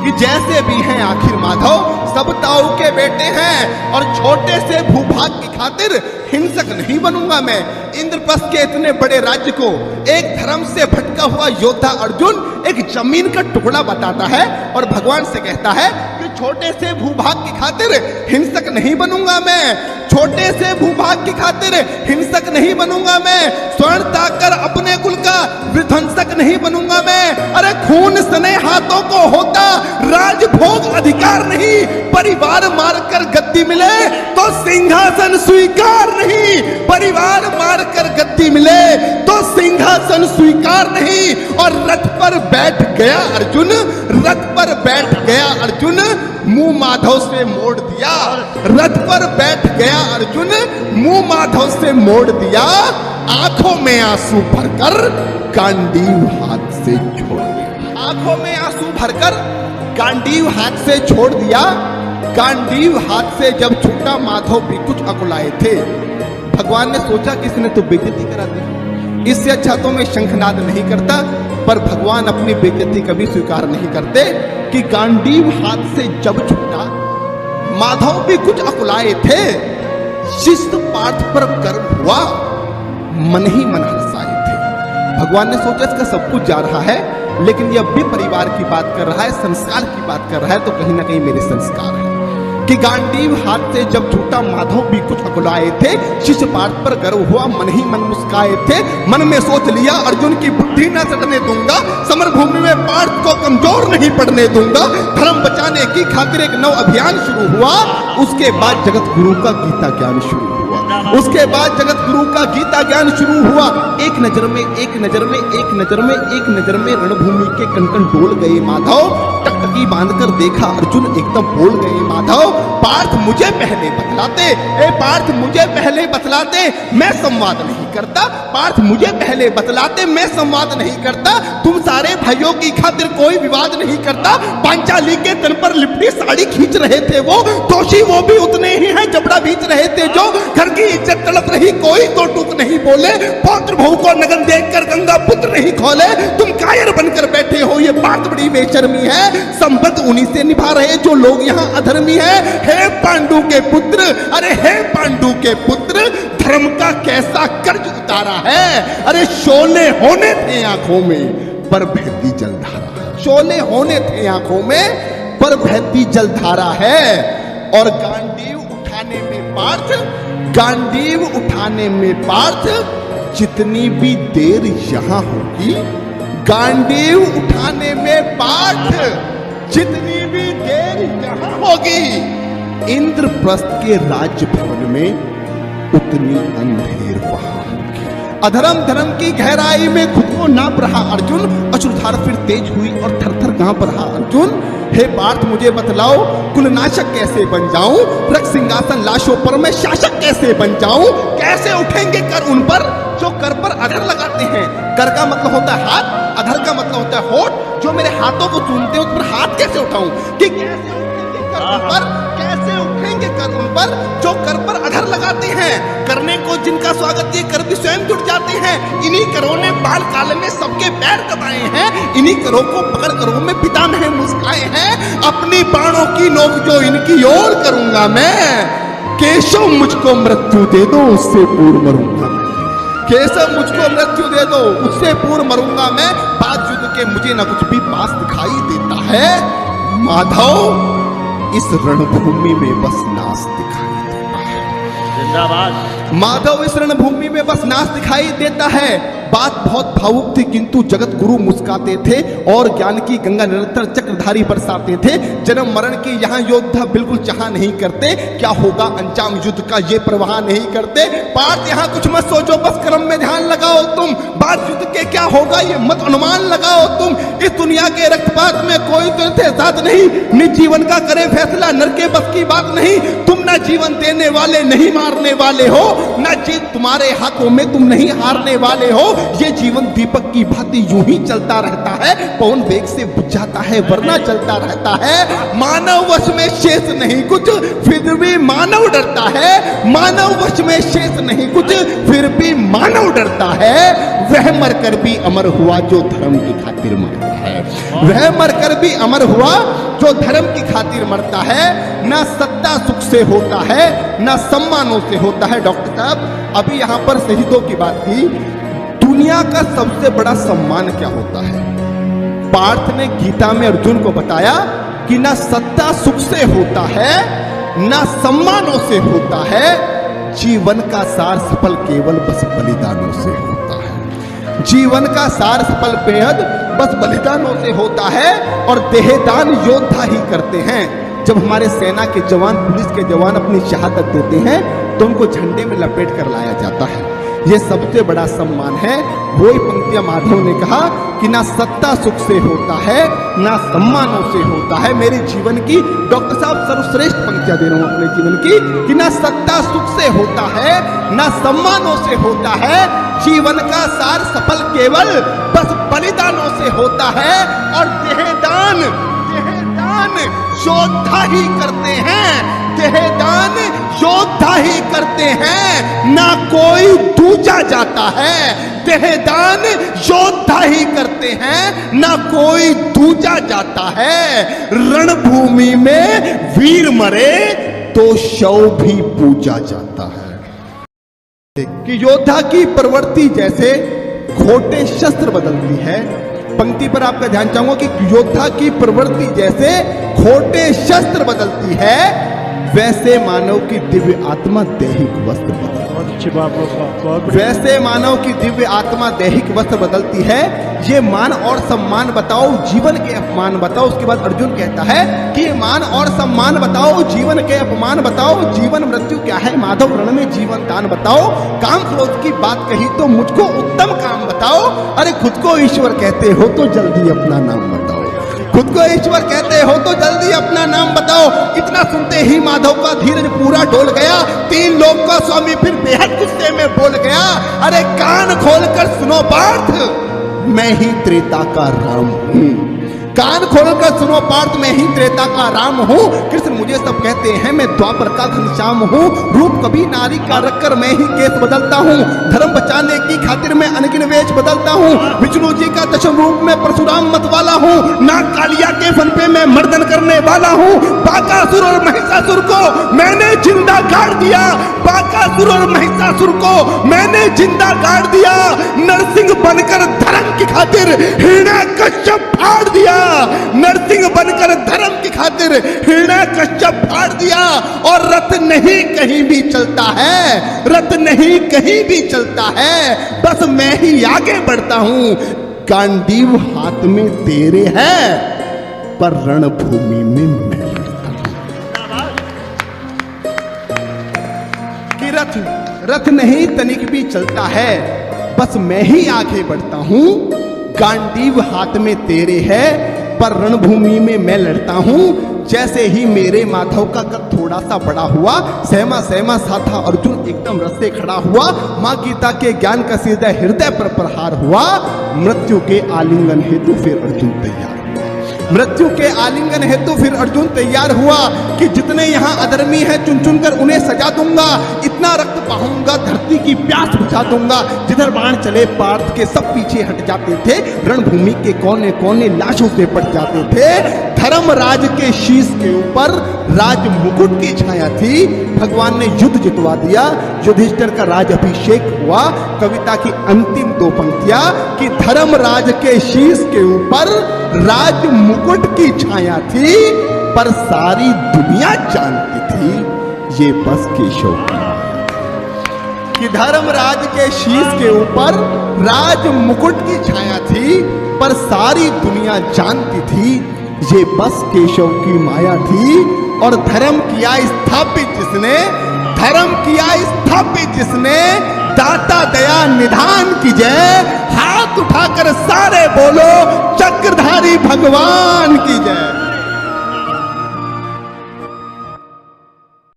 कि जैसे भी हैं आखिर माधव सब ताऊ के बेटे हैं, और छोटे से भूभाग की खातिर हिंसक नहीं बनूंगा मैं। इंद्रप्रस्थ के इतने बड़े राज्य को एक धर्म से भटका हुआ योद्धा अर्जुन एक जमीन का टुकड़ा बताता है और भगवान से कहता है कि छोटे से भूभाग की खातिर हिंसक नहीं बनूंगा मैं, छोटे से भूभाग की खातिर हिंसक नहीं बनूंगा मैं, स्वर्ण ताकर अपने कुल का विध्वंसक नहीं बनूंगा मैं। अरे खून सने हाथों को होता राजभोग अधिकार नहीं, परिवार मारकर गद्दी मिले तो सिंहासन स्वीकार नहीं, परिवार मारकर गद्दी मिले तो सिंहासन स्वीकार नहीं। और रथ पर बैठ गया अर्जुन, रथ पर बैठ गया अर्जुन, मुंह माधव से मोड़ दिया, रथ पर बैठ गया अर्जुन, मुंह माधव से मोड़ दिया, आंखों में आंसू भरकर गांडीव हाथ से छोड़ दिया, आंखों में आंसू भरकर गांडीव हाथ से छोड़ दिया। गांडीव हाथ से जब छूटा माधव भी कुछ अकुलाए थे। भगवान ने सोचा कि इसने तो बेइज्जती करा दी, इससे अच्छा तो मैं शंखनाद नहीं करता, पर भगवान अपनी बेइज्जती कभी स्वीकार नहीं करते कि गांडीव हाथ से जब छूटा माधव भी कुछ अकुलाए थे। शिष्ट पार्थ पर गर्व हुआ, मन ही मन हंसाए थे। भगवान ने सोचा इसका सब कुछ जा रहा है, लेकिन यह भी परिवार की बात कर रहा है, संस्कार की बात कर रहा है, तो कहीं ना कहीं मेरे संस्कार है कि गांडीव हाथ से जब छूटा माधव भी कुछ अकुलाए थे। शिष्य पार्थ पर गर्व हुआ, मन ही मन मुस्काए थे। मन में सोच लिया अर्जुन की बुद्धि न सटने दूंगा, समर भूमि में पार्थ को कमजोर नहीं पड़ने दूंगा। धर्म बचाने की खातिर एक नव अभियान शुरू हुआ। उसके बाद जगत गुरु का गीता ज्ञान शुरू हुआ, उसके बाद जगत गुरु का गीता ज्ञान शुरू हुआ। एक नजर में एक नजर में एक नजर में एक नजर में रणभूमि के कण-कण डोल गए माधव। टकटकी बांधकर देखा अर्जुन, एकदम बोल गए माधव, पार्थ मुझे पहले बतलाते, ए पार्थ मुझे पहले बतलाते, मैं संवाद नहीं करता, पार्थ मुझे पहले बतलाते, मैं संवाद नहीं करता। तुम सारे भाइयों की खातिर कोई विवाद नहीं करता। पांचाली के तन पर लिपटी साड़ी खींच रहे थे वो, दोषी वो भी उतने ही हैं, जबड़ा बीच रहे थे जो। घर की इज्जत तड़प रही, कोई तो टूक नहीं बोले। पौत्र बहु को नगन देखकर गंगा पुत्र नहीं खोले। तुम कायर बनकर बैठे हो, ये बात बड़ी बेशर्मी है। संबंध उन्हीं से निभा रहे जो लोग यहाँ अधर्मी है। हे पांडु के पुत्र, अरे हे पांडु के पुत्र, धर्म का कैसा कर्ज उतारा है। अरे शोले होने थे आंखों में पर बहती जलधारा है, शोले होने थे आंखों में पर बहती जलधारा है। और गांडीव उठाने में पार्थ, गांडीव उठाने में पार्थ, जितनी भी देर यहां होगी, गांडीव उठाने में पार्थ जितनी भी देर यहां होगी, इंद्रप्रस्थ के राजभवन में उतनी अंधेर वहां होगी। अधर्म धर्म की गहराई में खुद को नाप रहा अर्जुन, अश्रुधार फिर तेज हुई और थर-थर कांप रहा अर्जुन। हे पार्थ मुझे बतलाओ, कुलनाशक कैसे बन जाऊं, रक्त सिंहासन लाशों पर मैं शासक कैसे बन जाऊं। कैसे उठेंगे कर उन पर जो कर पर अधर लगाते हैं। कर का मतलब होता है हाथ, अधर का मतलब होता है होठ। जो मेरे हाथों को चूमते हैं उस पर हाथ कैसे उठाऊं, कि कैसे उठेंगे कर उन पर, कैसे उठेंगे कर उन पर जो कर पर अधर लगाते हैं। करने को जिनका स्वागत ये कर भी स्वयं जुट जाते हैं। इन्हीं करों ने बाल काल में सबके पैर दबाए हैं, इन्हीं करों को पकड़ करों में पिता ने मुस्काए हैं। अपनी बाणों की नोक जो इनकी ओर करूंगा मैं, केशव मुझको मृत्यु दे दो उससे पूर्व मरूंगा मैं, केशव मुझको मृत्यु दे दो उससे पूर्व मरूंगा मैं। बात युद्ध के मुझे न कुछ भी पास दिखाई देता है, माधव इस रणभूमि में बस नाश दिखाई देता है। जिंदाबाद। माधव इस रणभूमि में बस नाश दिखाई देता है। बात बहुत भावुक थी, किंतु जगत गुरु मुस्काते थे और ज्ञान की गंगा निरंतर चक्रधारी बरसाते थे। जन्म मरण की यहाँ योद्धा बिल्कुल चाह नहीं करते, क्या होगा अंजाम युद्ध का ये परवाह नहीं करते। पार्थ यहाँ कुछ मत सोचो, बस कर्म में ध्यान लगाओ तुम। बात युद्ध के क्या होगा ये मत अनुमान लगाओ तुम। इस दुनिया के रक्तपात में कोई तो साथ नहीं, निज जीवन का करे फैसला नर के बस की बात नहीं। तुम ना जीवन देने वाले नहीं मारने वाले हो, ना जीत तुम्हारे हाथों में तुम नहीं हारने वाले हो। ये जीवन दीपक की भांति यूं ही चलता रहता है, पवन वेग से बुझ जाता है वरना चलता रहता है। मानव वश में शेष नहीं कुछ फिर भी मानव डरता है, मानव वश में शेष नहीं कुछ फिर भी मानव डरता है। वह मरकर भी अमर हुआ जो धर्म की खातिर मरता है, वह मरकर भी अमर हुआ जो धर्म की खातिर मरता है ना सत्ता सुख से होता है ना सम्मानों से होता है। डॉक्टर साहब अभी यहाँ पर शहीदों की बात की, दुनिया का सबसे बड़ा सम्मान क्या होता है? पार्थ ने गीता में अर्जुन को बताया कि ना सत्ता सुख से होता है ना सम्मानों से होता है, जीवन का सार सफल केवल बस बलिदानों से होता है। जीवन का सार सफल बेहद बस बलिदानों से होता है और देहदान योद्धा ही करते हैं। जब हमारे सेना के जवान, पुलिस के जवान अपनी शहादत देते हैं तो उनको झंडे में लपेट कर लाया जाता है। ये सबसे बड़ा सम्मान है। वही पंक्तियां माधव ने कहा कि ना सत्ता सुख से होता है ना सम्मानों से होता है। मेरे जीवन की डॉक्टर साहब सर्वश्रेष्ठ पंक्तियां दे रहा हूं अपने जीवन की कि ना सत्ता सुख से होता है ना सम्मानों से होता है, जीवन का सार सफल केवल बस बलिदानों से होता है और देहदान योद्धा ही करते हैं। देहदान योद्धा ही करते हैं, ना कोई दूजा जाता है। देहदान योद्धा ही करते हैं, ना कोई दूजा जाता है। रणभूमि में वीर मरे तो शव भी पूजा जाता है। कि योद्धा की प्रवृत्ति जैसे खोटे शस्त्र बदलती है। पंक्ति पर आपका ध्यान चाहूंगा कि योद्धा की प्रवृत्ति जैसे खोटे शस्त्र बदलती है, वैसे मानव की दिव्य आत्मा दैहिक वस्त्र बदलती है। वैसे मानव की दिव्य आत्मा दैहिक वस्त्र बदलती है। ये मान और सम्मान बताओ, जीवन के अपमान बताओ। उसके बाद अर्जुन कहता है कि ये मान और सम्मान बताओ, जीवन के अपमान बताओ। जीवन मृत्यु क्या है माधव, रण में जीवन दान बताओ। काम क्रोध की बात कही तो मुझको उत्तम काम बताओ। अरे खुद को ईश्वर कहते हो तो जल्दी अपना नाम बताओ। खुद को ईश्वर कहते हो तो जल्दी अपना नाम बताओ। इतना सुनते ही माधव का धीरज पूरा डोल गया। 3 लोक का स्वामी फिर बेहद गुस्से में बोल गया, अरे कान खोलकर सुनो पार्थ, मैं ही त्रेता का राम हूं। कान खोलकर सुनो पार्थ, मैं ही त्रेता का राम हूं। कृष्ण मुझे सब कहते हैं, मैं द्वापर का घनश्याम हूं। रूप कभी नारी का रखकर मैं ही केस बदलता हूं। धर्म बचाने की खातिर मैं अनगिन वेश बदलता हूं। विष्णु जी का दशम रूप में परशुराम मत वाला हूं। नाग कालिया के फन पे मैं मर्दन करने वाला हूं। बाकासुर और महिषासुर को मैंने जिंदा गाड़ दिया। बाकासुर और महिषासुर को मैंने जिंदा गाड़ दिया। नरसिंह बनकर धर्म की खातिर हिरण्यकश्यप फाड़ दिया। नरसिंह बनकर धर्म की खातिर हिरण्यकश्यप फाड़ दिया। और रथ नहीं कहीं भी चलता है, रथ नहीं कहीं भी चलता है, बस मैं ही आगे बढ़ता हूं। गांडीव हाथ में तेरे है पर रणभूमि में मैं लड़ता हूं। कि रथ नहीं तनिक भी चलता है, बस मैं ही आगे बढ़ता हूं। गांडीव हाथ में तेरे है पर रणभूमि में मैं लड़ता हूं। जैसे ही मेरे माधव का कद थोड़ा सा बड़ा हुआ, सहमा सहमा सा था अर्जुन एकदम रस से खड़ा हुआ। मां गीता के ज्ञान का सीधा हृदय पर प्रहार हुआ। मृत्यु के आलिंगन हेतु फिर अर्जुन तैयार। मृत्यु के आलिंगन हेतु फिर अर्जुन तैयार हुआ कि जितने यहाँ अधर्मी हैं चुन चुन कर उन्हें सजा दूंगा। इतना रक्त बहाऊंगा धरती की प्यास बुझा दूंगा। जिधर बाण चले पार्थ के सब पीछे हट जाते थे। रणभूमि के कोने कोने लाशों से पट जाते थे। धर्मराज के शीश के ऊपर राज मुकुट की छाया थी। भगवान ने युद्ध जितवा दिया। युधिष्ठिर का राज अभिषेक हुआ। कविता की अंतिम 2 पंक्तियां कि धर्मराज के शीश के ऊपर राज मुकुट की छाया थी, पर सारी दुनिया जानती थी ये बस केशव की। कि धर्मराज के शीश के ऊपर राज मुकुट की छाया थी, पर सारी दुनिया जानती थी ये बस केशव की माया थी। और धर्म किया स्थापित जिसने, धर्म किया स्थापित जिसने, दाता दया निधान की जय। हाथ उठाकर सारे बोलो चक्रधारी भगवान की जय।